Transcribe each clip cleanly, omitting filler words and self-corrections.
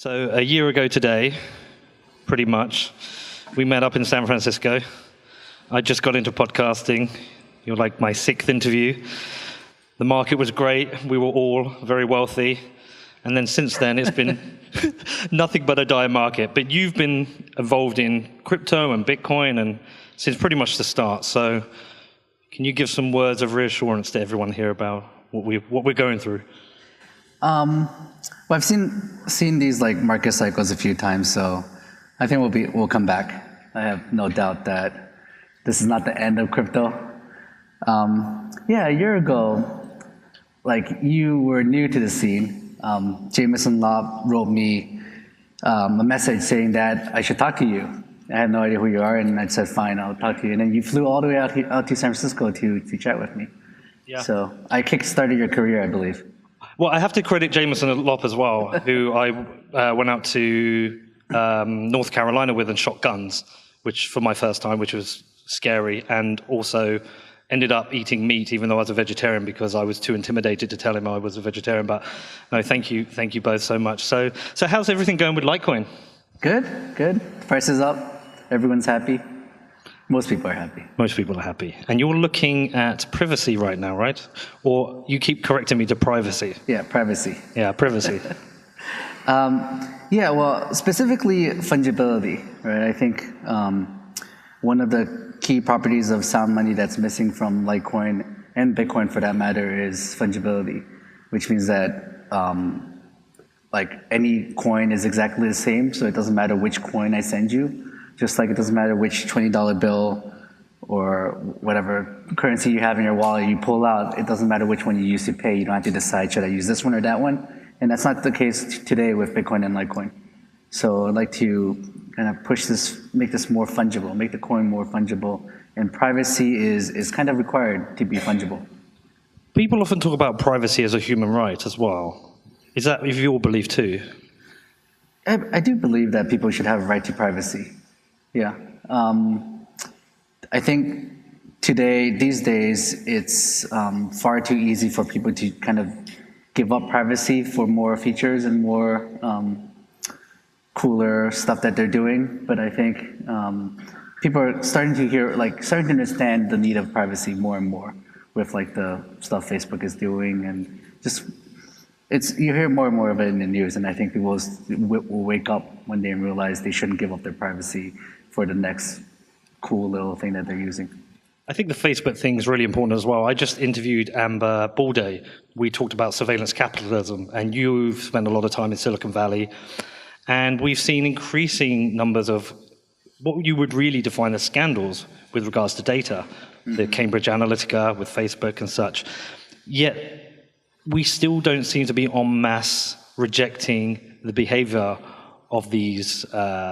So a year ago today, pretty much, we met up in San Francisco. I just got into podcasting. You're like my 6th interview. The market was great. We were all very wealthy. And then since then, it's been nothing but a dire market. But you've been involved in crypto and Bitcoin and since pretty much the start. So can you give some words of reassurance to everyone here about what we're going through? Well, I've seen these like market cycles a few times, so I think we'll come back. I have no doubt that this is not the end of crypto. Yeah, a year ago, like you were new to the scene. Jameson Lopp wrote me a message saying that I should talk to you. I had no idea who you are, and I said, fine, I'll talk to you. And then you flew all the way out to San Francisco to chat with me. Yeah. So I kick-started your career, I believe. Well, I have to credit Jameson Lopp as well, who I went out to North Carolina with and shot guns, which for my first time, which was scary, and also ended up eating meat, even though I was a vegetarian, because I was too intimidated to tell him I was a vegetarian. But no, thank you both so much. So how's everything going with Litecoin? Good. Price is up. Everyone's happy. Most people are happy. Most people are happy. And you're looking at privacy right now, right? Or you keep correcting me to privacy. Yeah, privacy. Yeah, privacy. Yeah, well, specifically fungibility, right? I think one of the key properties of sound money that's missing from Litecoin and Bitcoin for that matter is fungibility, which means that like any coin is exactly the same, so it doesn't matter which coin I send you. Just like it doesn't matter which $20 bill or whatever currency you have in your wallet you pull out, it doesn't matter which one you use to pay. You don't have to decide, should I use this one or that one? And that's not the case today with Bitcoin and Litecoin. So I'd like to kind of push this, make this more fungible, make the coin more fungible. And privacy is kind of required to be fungible. People often talk about privacy as a human right as well. Is that your belief too? I do believe that people should have a right to privacy. Yeah. I think these days, it's far too easy for people to kind of give up privacy for more features and more cooler stuff that they're doing. But I think people are starting to understand the need of privacy more and more with like the stuff Facebook is doing, and just you hear more and more of it in the news. And I think people will wake up one day and realize they shouldn't give up their privacy for the next cool little thing that they're using. I think the Facebook thing is really important as well. I just interviewed Amber Balday. We talked about surveillance capitalism, and you've spent a lot of time in Silicon Valley. And we've seen increasing numbers of what you would really define as scandals with regards to data, the Cambridge Analytica with Facebook and such. Yet we still don't seem to be en masse rejecting the behavior of these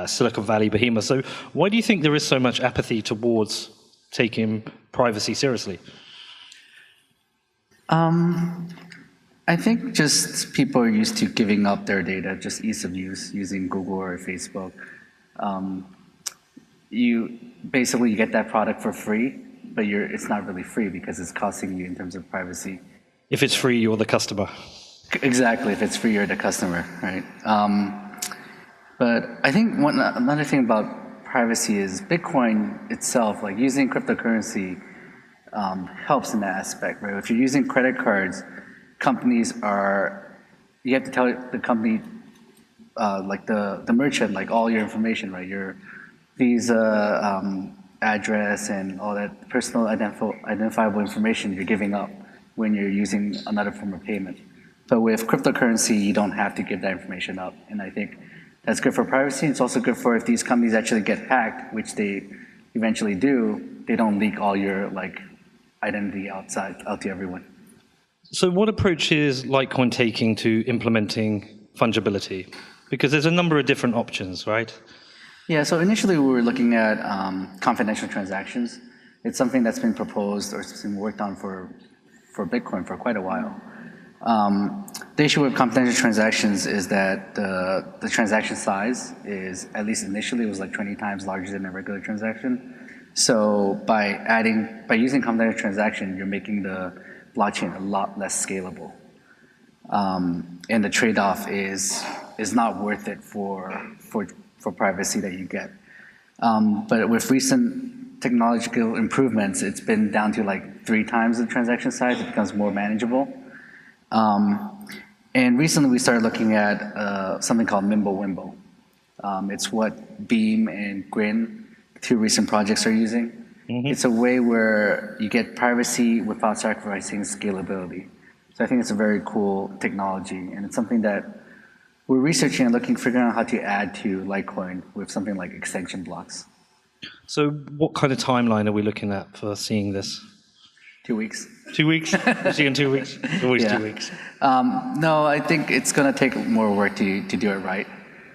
Silicon Valley behemoths. So why do you think there is so much apathy towards taking privacy seriously? I think just people are used to giving up their data, just ease of use, using Google or Facebook. You get that product for free, but it's not really free because it's costing you in terms of privacy. If it's free, you're the customer. Exactly, if it's free, you're the customer, right? But I think another thing about privacy is Bitcoin itself, like using cryptocurrency helps in that aspect, right? If you're using credit cards, you have to tell the company, like the merchant, like all your information, right? Your Visa, address, and all that personal identifiable information you're giving up when you're using another form of payment. But with cryptocurrency, you don't have to give that information up. And I think that's good for privacy. It's also good for if these companies actually get hacked, which they eventually do, they don't leak all your identity out to everyone. So what approach is Litecoin taking to implementing fungibility? Because there's a number of different options, right? Yeah, so initially we were looking at confidential transactions. It's something that's been proposed or been worked on for Bitcoin for quite a while. The issue with confidential transactions is that the transaction size is, at least initially, it was like 20 times larger than a regular transaction. So by using confidential transaction, you're making the blockchain a lot less scalable. And the trade-off is is not worth it for privacy that you get. But with recent technological improvements, it's been down to like 3 times the transaction size. It becomes more manageable. And recently we started looking at something called Mimblewimble. It's what Beam and Grin, 2 recent projects, are using. It's a way where you get privacy without sacrificing scalability. So I think it's a very cool technology, and it's something that we're researching and figuring out how to add to Litecoin with something like extension blocks. So what kind of timeline are we looking at for seeing this? 2 weeks. 2 weeks? We'll see in 2 weeks? Always Yeah. 2 weeks. No, I think it's going to take more work to do it right.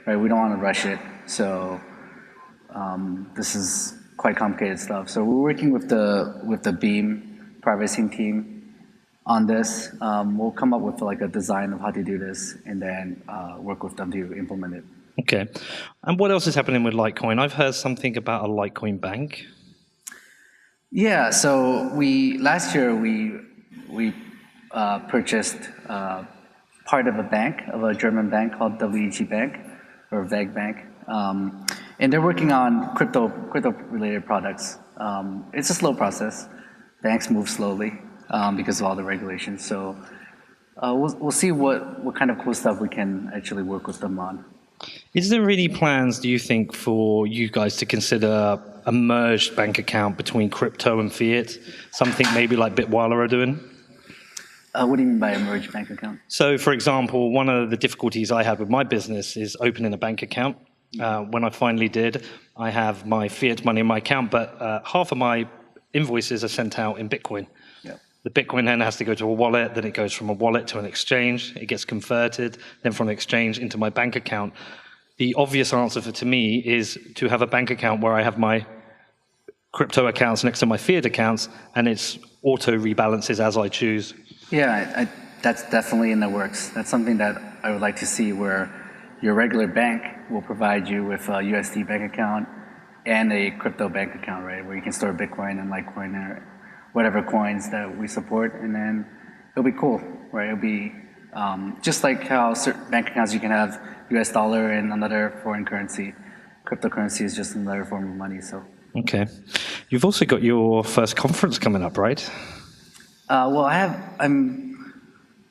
We don't want to rush it. So this is quite complicated stuff. So we're working with the Beam privacy team on this. We'll come up with like a design of how to do this, and then work with them to implement it. Okay. And what else is happening with Litecoin? I've heard something about a Litecoin bank. Yeah. So last year we purchased part of a German bank called WEG Bank or WEG Bank, and they're working on crypto related products. It's a slow process. Banks move slowly because of all the regulations. So we'll see what kind of cool stuff we can actually work with them on. Is there any plans, do you think, for you guys to consider a merged bank account between crypto and fiat? Something maybe like Bitwala are doing? What do you mean by a merged bank account? So, for example, one of the difficulties I had with my business is opening a bank account. When I finally did, I have my fiat money in my account, but half of my invoices are sent out in Bitcoin. Yep. The Bitcoin then has to go to a wallet, then it goes from a wallet to an exchange, it gets converted, then from an exchange into my bank account. The obvious answer to me is to have a bank account where I have my crypto accounts next to my fiat accounts, and it's auto rebalances as I choose. Yeah, that's definitely in the works. That's something that I would like to see, where your regular bank will provide you with a USD bank account and a crypto bank account, right, where you can store Bitcoin and Litecoin or whatever coins that we support, and then it'll be cool, right? It'll be just like how certain bank accounts you can have US dollar and another foreign currency. Cryptocurrency is just another form of money, so. Okay. You've also got your first conference coming up, right? Well, I'm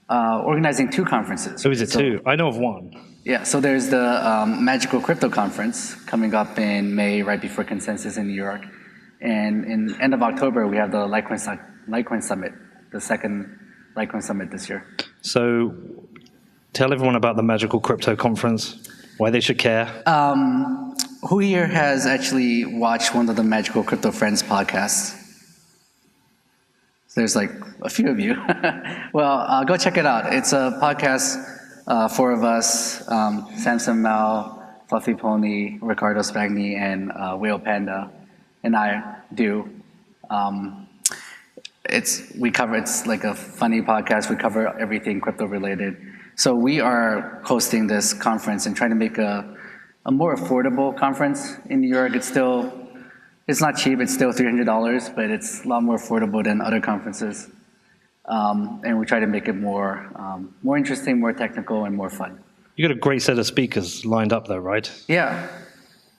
organizing 2 conferences. Oh, is it 2? I know of one. Yeah, so there's the Magical Crypto Conference coming up in May, right before Consensus in New York. And in end of October, we have the Litecoin Summit, the second Litecoin Summit this year. So tell everyone about the Magical Crypto Conference, why they should care. Who here has actually watched one of the Magical Crypto Friends podcasts? There's like a few of you. Well, go check it out. It's a podcast, 4 of us, Samson Mao, Fluffy Pony, Ricardo Spagni, and Whale Panda, and I do. It's like a funny podcast. We cover everything crypto related. So we are hosting this conference and trying to make a more affordable conference in New York. It's not cheap. It's still $300, but it's a lot more affordable than other conferences. And we try to make it more interesting, more technical, and more fun. You got a great set of speakers lined up, though, right? Yeah,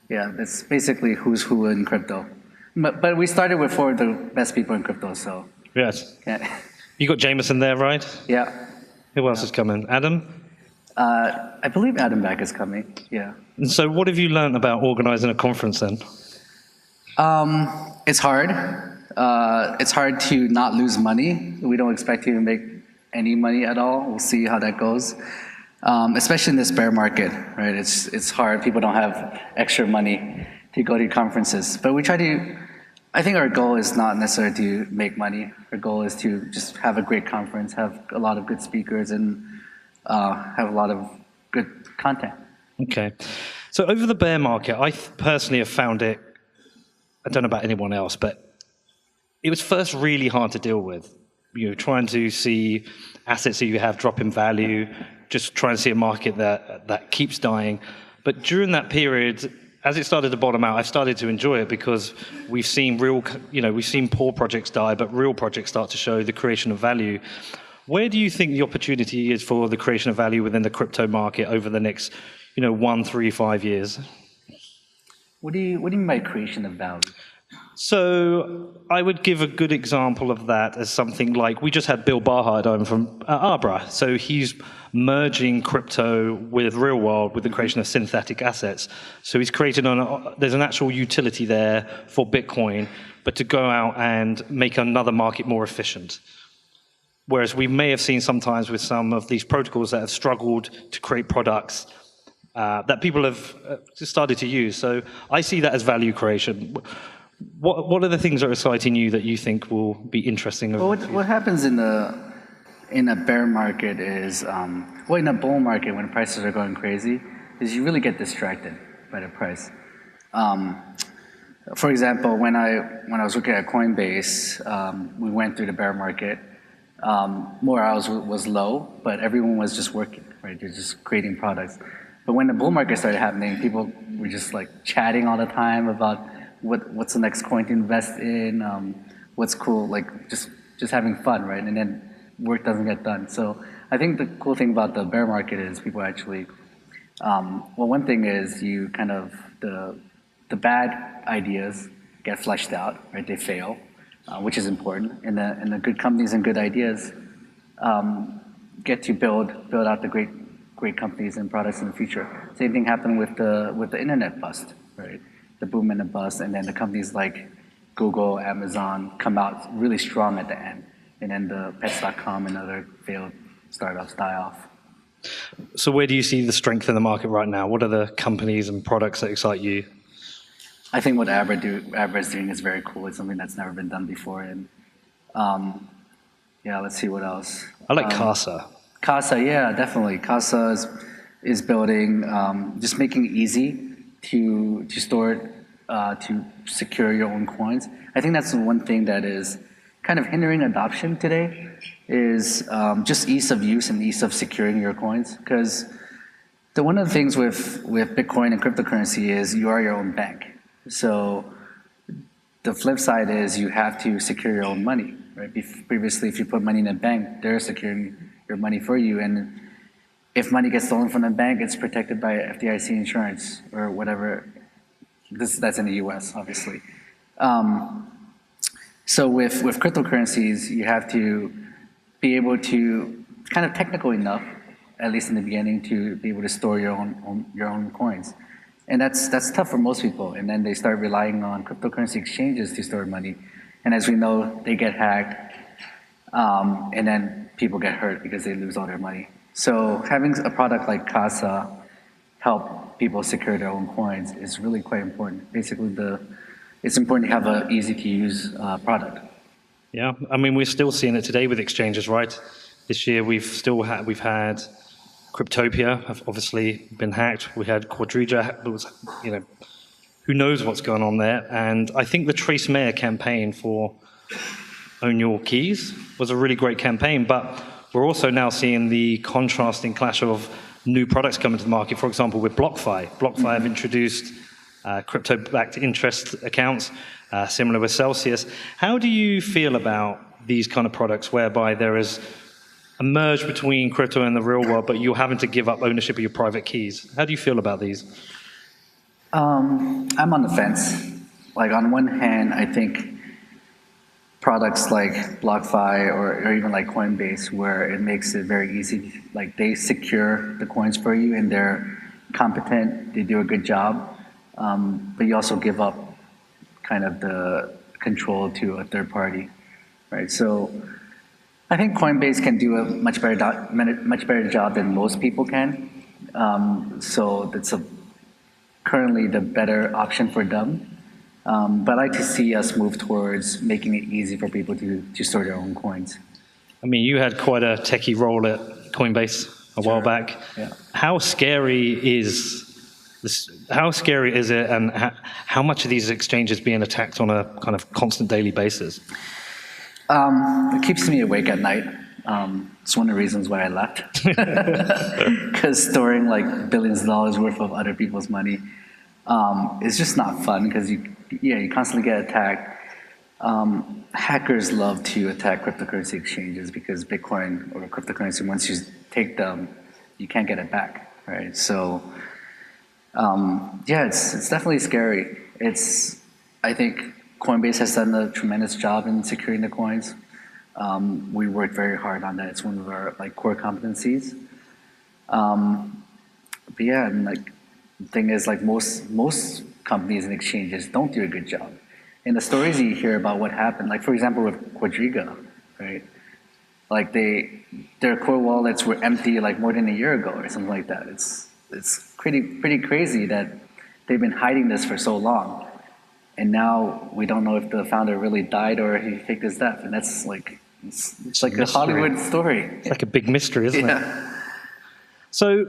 that's basically who's who in crypto. But we started with 4 of the best people in crypto, so. Yes. Yeah. You got Jameson there, right? Yeah. Who else is coming? Adam? I believe Adam Back is coming. Yeah. And so, what have you learned about organizing a conference then? It's hard. It's hard to not lose money. We don't expect to make any money at all. We'll see how that goes. Especially in this bear market, right? It's hard. People don't have extra money to go to conferences. But we try to, I think our goal is not necessarily to make money. Our goal is to just have a great conference, have a lot of good speakers, and have a lot of good content. Okay. So over the bear market, I personally have found it, I don't know about anyone else, but it was first really hard to deal with. You know, trying to see assets that you have drop in value, just trying to see a market that keeps dying. But during that period, as it started to bottom out, I've started to enjoy it because we've seen we've seen poor projects die, but real projects start to show the creation of value. Where do you think the opportunity is for the creation of value within the crypto market over the next, 1, 3, 5 years? What do you mean by creation of value? So I would give a good example of that as something like, we just had Bill Barhard on from Arbra. So he's merging crypto with real world with the creation of synthetic assets. So he's created there's an actual utility there for Bitcoin, but to go out and make another market more efficient. Whereas we may have seen sometimes with some of these protocols that have struggled to create products that people have started to use. So I see that as value creation. What are the things that are exciting you that you think will be interesting? Well, what happens in a bear market is, in a bull market when prices are going crazy, is you really get distracted by the price. For example, when I was looking at Coinbase, we went through the bear market. Morale was low, but everyone was just working, right? They're just creating products. But when the bull market started happening, people were just like chatting all the time about what's the next coin to invest in, what's cool, like just having fun, right? And then work doesn't get done. So I think the cool thing about the bear market is people actually, one thing is you kind of, the bad ideas get fleshed out, right? They fail, which is important. And the good companies and good ideas get to build out the great companies and products in the future. Same thing happened with the internet bust, right? The boom and the bust, and then the companies like Google, Amazon come out really strong at the end, and then the Pets.com and other failed startups die off. So where do you see the strength in the market right now? What are the companies and products that excite you? I think what Abra is doing is very cool. It's something that's never been done before, and let's see what else. I like Casa. Casa, yeah, definitely. Casa is building, just making it easy to store, to secure your own coins. I think that's the one thing that is kind of hindering adoption today is just ease of use and ease of securing your coins. Because one of the things with Bitcoin and cryptocurrency is you are your own bank. So the flip side is you have to secure your own money, right? Previously, if you put money in a bank, they're securing your money for you. And if money gets stolen from the bank, it's protected by FDIC insurance or whatever. That's in the US, obviously. So with cryptocurrencies, you have to be able to, kind of technical enough, at least in the beginning, to be able to store your own coins. And that's tough for most people. And then they start relying on cryptocurrency exchanges to store money. And as we know, they get hacked, and then people get hurt because they lose all their money. So having a product like Casa help people secure their own coins is really quite important. Basically, it's important to have an easy-to-use product. Yeah, I mean, we're still seeing it today with exchanges, right? This year, we've had Cryptopia have obviously been hacked. We had Quadriga, who knows what's going on there. And I think the Trace Mayer campaign for Own Your Keys was a really great campaign, but we're also now seeing the contrasting clash of new products coming to the market. For example, with BlockFi. BlockFi have introduced crypto-backed interest accounts, similar with Celsius. How do you feel about these kind of products whereby there is a merge between crypto and the real world, but you're having to give up ownership of your private keys? How do you feel about these? I'm on the fence. Like, on one hand, I think products like BlockFi or even like Coinbase, where it makes it very easy, like they secure the coins for you and they're competent, they do a good job, but you also give up kind of the control to a third party, right? So I think Coinbase can do a much better job than most people can. So that's currently the better option for them. But I'd like to see us move towards making it easy for people to store their own coins. I mean, you had quite a techie role at Coinbase a while back. Yeah. How scary is this? How scary is it, and how much are these exchanges being attacked on a kind of constant daily basis? It keeps me awake at night. It's one of the reasons why I left. Because storing like billions of dollars worth of other people's money is just not fun, because you constantly get attacked. Hackers love to attack cryptocurrency exchanges because Bitcoin or cryptocurrency, once you take them, you can't get it back, right? So, yeah, it's definitely scary. I think Coinbase has done a tremendous job in securing the coins. We work very hard on that. It's one of our like core competencies. But yeah, and like the thing is, like most companies and exchanges don't do a good job. And the stories you hear about what happened, like for example with Quadriga, right? Like their core wallets were empty like more than a year ago or something like that. It's pretty crazy that they've been hiding this for so long, and now we don't know if the founder really died or he faked his death, and that's like it's like a Hollywood story. It's like a big mystery, isn't it? So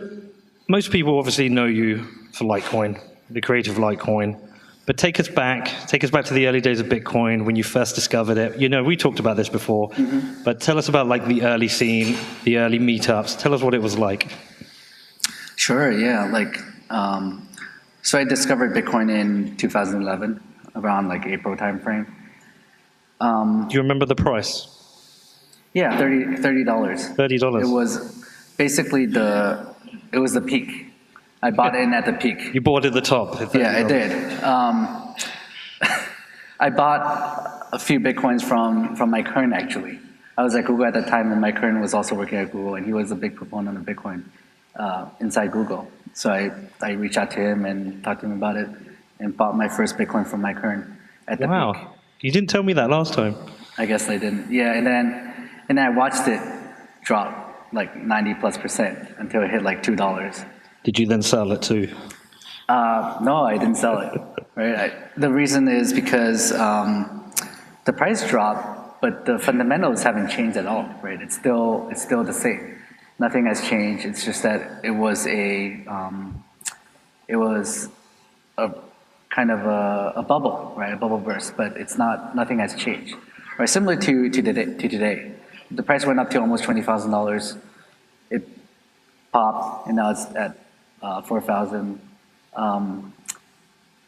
most people obviously know you for Litecoin, the creator of Litecoin. But take us back to the early days of Bitcoin when you first discovered it. You know, we talked about this before, but tell us about like the early scene, the early meetups. Tell us what it was like. Sure, yeah. Like, so I discovered Bitcoin in 2011, around like April timeframe. Do you remember the price? Yeah, $30. $30. It was basically it was the peak. I bought in at the peak. You bought at the top. Yeah, I did. I bought a few Bitcoins from my current actually. I was at Google at the time, and my current was also working at Google, and he was a big proponent of Bitcoin inside Google. So I reached out to him and talked to him about it, and bought my first Bitcoin from my current at the peak. Wow, you didn't tell me that last time. I guess I didn't. Yeah, and then I watched it drop like 90+% until it hit like $2. Did you then sell it too? No, I didn't sell it. Right. The reason is because the price dropped, but the fundamentals haven't changed at all. Right. It's still the same. Nothing has changed. It's just that it was a kind of a bubble, right? A bubble burst. But it's not. Nothing has changed. Right. Similar to today, the price went up to almost $20,000. It popped, and now it's at 4,000,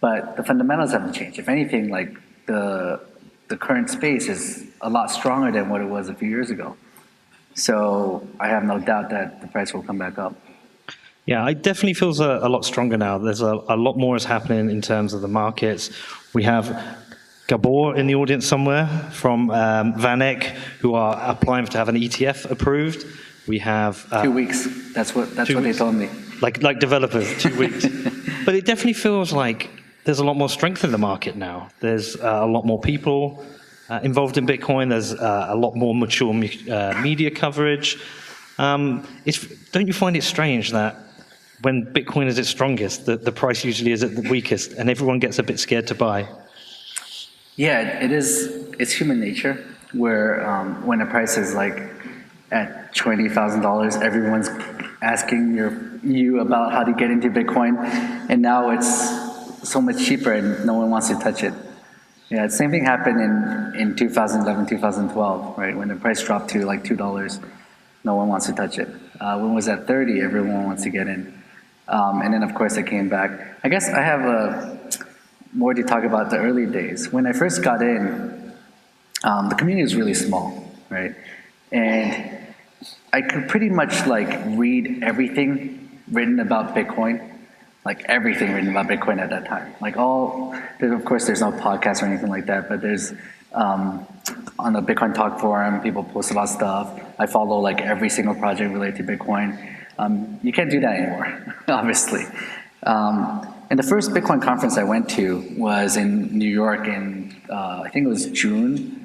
but the fundamentals haven't changed. If anything, like the current space is a lot stronger than what it was a few years ago. So I have no doubt that the price will come back up. Yeah, it definitely feels a lot stronger now. There's a lot more is happening in terms of the markets. We have Gabor in the audience somewhere from VanEck, who are applying to have an ETF approved. We have 2 weeks. That's what they told me. Like developers, 2 weeks. But it definitely feels like there's a lot more strength in the market now. There's a lot more people involved in Bitcoin. There's a lot more mature media coverage. Don't you find it strange that when Bitcoin is its strongest, the price usually is at the weakest, and everyone gets a bit scared to buy? Yeah, it is. It's human nature where when a price is like at $20,000, everyone's asking you about how to get into Bitcoin, and now it's so much cheaper and no one wants to touch it. Yeah, the same thing happened in 2011, 2012, right? When the price dropped to like $2, no one wants to touch it. When it was at 30, everyone wants to get in. And then of course it came back. I guess I have more to talk about the early days. When I first got in, the community was really small, right? And I could pretty much like read everything written about Bitcoin, like everything written about Bitcoin at that time. Like of course there's no podcast or anything like that, but there's, on the Bitcoin Talk forum, people post about stuff. I follow like every single project related to Bitcoin. You can't do that anymore, obviously. And the first Bitcoin conference I went to was in New York in, I think it was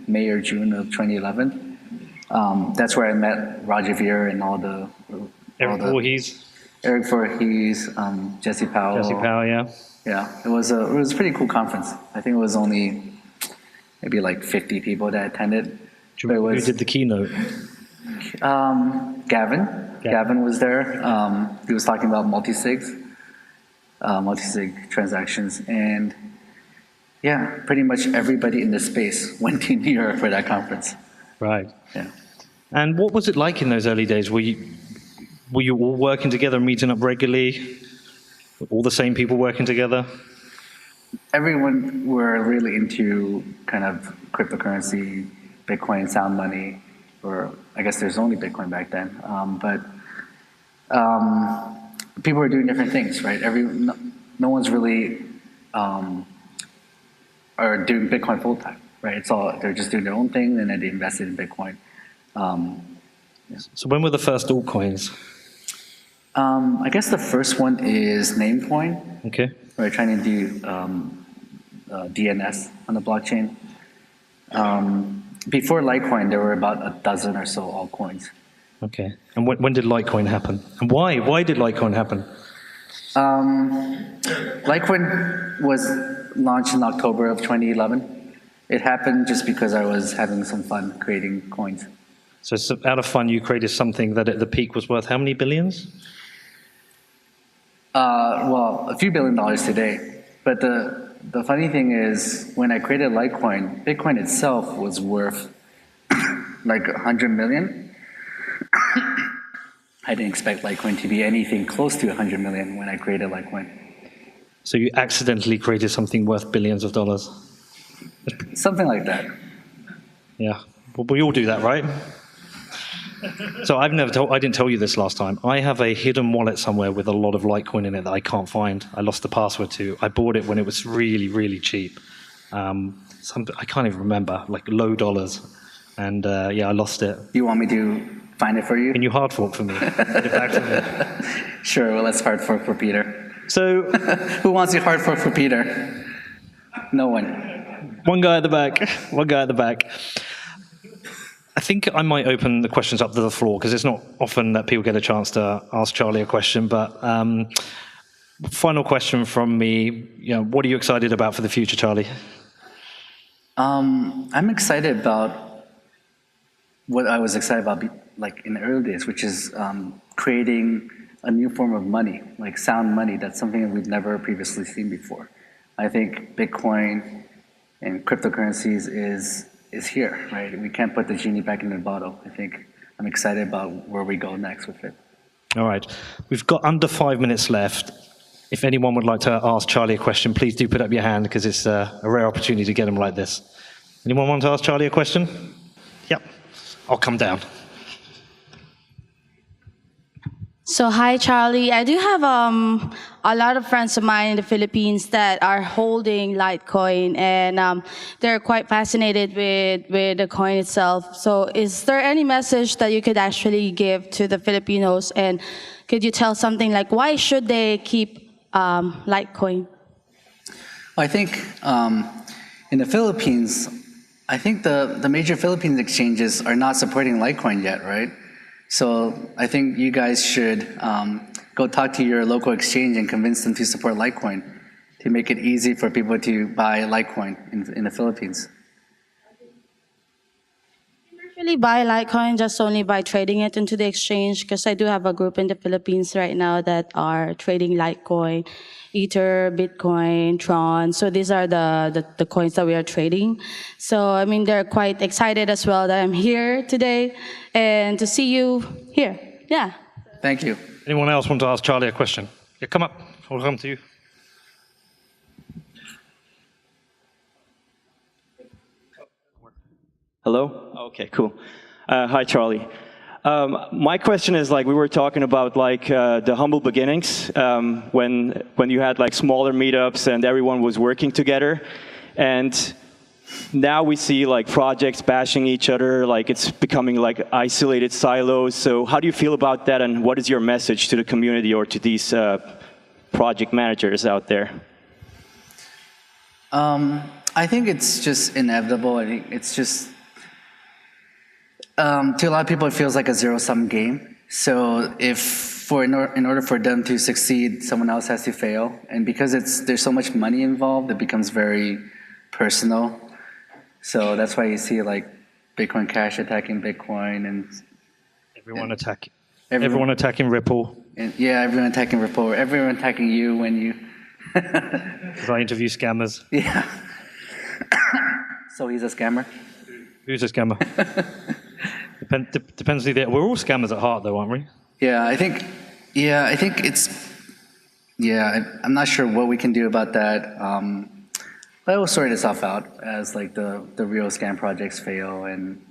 May or June of 2011. That's where I met Roger Ver and Eric Voorhees, Jesse Powell. Jesse Powell, yeah. Yeah, it was a pretty cool conference. I think it was only maybe like 50 people that attended. Who did the keynote? Gavin. Gavin was there. He was talking about multi-sig transactions, and yeah, pretty much everybody in the space went to New York for that conference. Right. Yeah. And what was it like in those early days? Were you all working together, meeting up regularly? All the same people working together? everyone were really into kind of cryptocurrency, Bitcoin, sound money, or I guess there's only Bitcoin back then. But people were doing different things, right? No one's really are doing Bitcoin full time, right? It's all they're just doing their own thing, and then they invested in Bitcoin. So when were the first altcoins? I guess the first one is Namecoin. Okay. We're trying to do DNS on the blockchain. Before Litecoin, there were about a dozen or so altcoins. Okay. And when did Litecoin happen? And why? Why did Litecoin happen? Litecoin was launched in October of 2011. It happened just because I was having some fun creating coins. So out of fun, you created something that at the peak was worth how many billions? Well, a few $billion today. But the funny thing is, when I created Litecoin, Bitcoin itself was worth like 100 million. I didn't expect Litecoin to be anything close to 100 million when I created Litecoin. So you accidentally created something worth billions of dollars? Something like that. Yeah. Well, we all do that, right? So I didn't tell you this last time. I have a hidden wallet somewhere with a lot of Litecoin in it that I can't find. I lost the password to. I bought it when it was really, really cheap. I can't even remember, like low dollars. And yeah, I lost it. You want me to find it for you? Can you hard fork for me? Get it back to me. Sure, well, let's hard fork for Peter. So, who wants to hard fork for Peter? No one. One guy at the back. One guy at the back. I think I might open the questions up to the floor because it's not often that people get a chance to ask Charlie a question. But final question from me: what are you excited about for the future, Charlie? I'm excited about what I was excited about, like in the early days, which is creating a new form of money, like sound money. That's something that we've never previously seen before. I think Bitcoin and cryptocurrencies is here, right? We can't put the genie back in the bottle. I think I'm excited about where we go next with it. All right. We've got under 5 minutes left. If anyone would like to ask Charlie a question, please do put up your hand because it's a rare opportunity to get them like this. Anyone want to ask Charlie a question? Yep. I'll come down. So hi, Charlie. I do have a lot of friends of mine in the Philippines that are holding Litecoin, and they're quite fascinated with the coin itself. So is there any message that you could actually give to the Filipinos, and could you tell something like why should they keep Litecoin? I think in the Philippines, I think the major Philippines exchanges are not supporting Litecoin yet, right? So I think you guys should go talk to your local exchange and convince them to support Litecoin to make it easy for people to buy Litecoin in the Philippines. You can actually buy Litecoin just only by trading it into the exchange, because I do have a group in the Philippines right now that are trading Litecoin, Ether, Bitcoin, Tron. So these are the coins that we are trading. So, I mean, they're quite excited as well that I'm here today and to see you here. Yeah. Thank you. Anyone else want to ask Charlie a question? Yeah, come up. I'll come to you. Hello? Okay, cool. Hi, Charlie. My question is, like, we were talking about like the humble beginnings when you had like smaller meetups and everyone was working together, and now we see like projects bashing each other, like it's becoming like isolated silos. So how do you feel about that, and what is your message to the community or to these project managers out there? I think it's just inevitable. I think it's just to a lot of people, it feels like a zero-sum game. So in order for them to succeed, someone else has to fail. And because there's so much money involved, it becomes very personal. So that's why you see like Bitcoin Cash attacking Bitcoin and everyone attacking Ripple. And, yeah, everyone attacking Ripple. Everyone attacking you when you. Because I interview scammers. Yeah. So he's a scammer. Who's a scammer? Depends who we're all scammers at heart, though, aren't we? Yeah, I think it's. Yeah, I'm not sure what we can do about that. But it will sort itself out as like the real scam projects fail and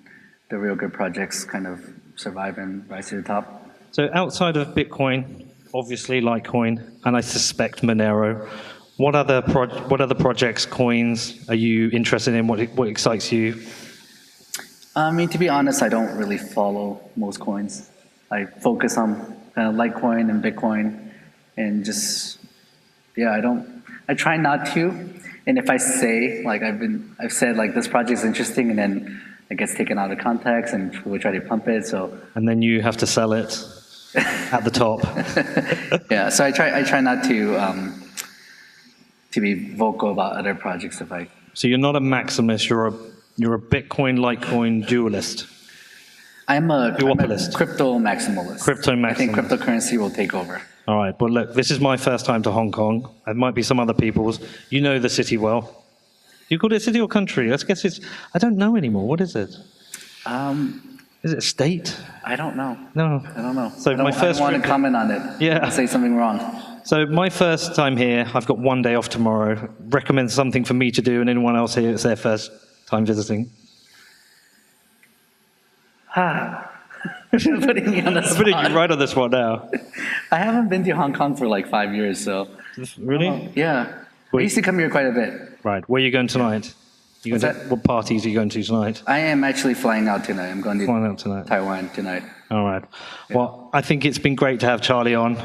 the real good projects kind of survive and rise to the top. So outside of Bitcoin, obviously Litecoin, and I suspect Monero, what other projects, coins are you interested in? What excites you? I mean, to be honest, I don't really follow most coins. I focus on kind of Litecoin and Bitcoin, and just I try not to. And if I say I've said like this project's interesting, and then it gets taken out of context, and we try to pump it. So and then you have to sell it at the top. yeah, so I try not to be vocal about other projects if I. So you're not a maximalist. You're a Bitcoin, Litecoin dualist. I'm a Duopolist. crypto maximalist. Crypto maximalist. I think cryptocurrency will take over. All right. Well, look, this is my first time to Hong Kong. It might be some other people's. You know the city well. You call it a city or country? I guess it's. I don't know anymore. What is it? Is it a state? I don't know. No. I don't know. So I don't want to comment on it. Yeah. Say something wrong. So my first time here, I've got one day off tomorrow. Recommend something for me to do, and anyone else here, it's their first time visiting. Putting me on the spot. I'm putting you right on the spot now. I haven't been to Hong Kong for like 5 years, so. Really? Yeah. I used to come here quite a bit. Right. Where are you going tonight? What parties are you going to tonight? I am actually flying out tonight. I'm going to Taiwan tonight. All right. Yeah. Well, I think it's been great to have Charlie on.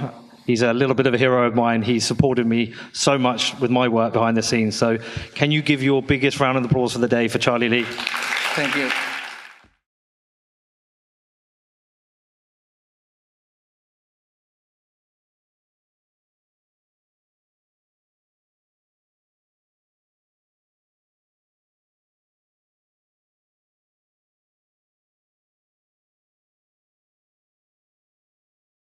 He's a little bit of a hero of mine. He's supported me so much with my work behind the scenes. So can you give your biggest round of applause for the day for Charlie Lee? Thank you.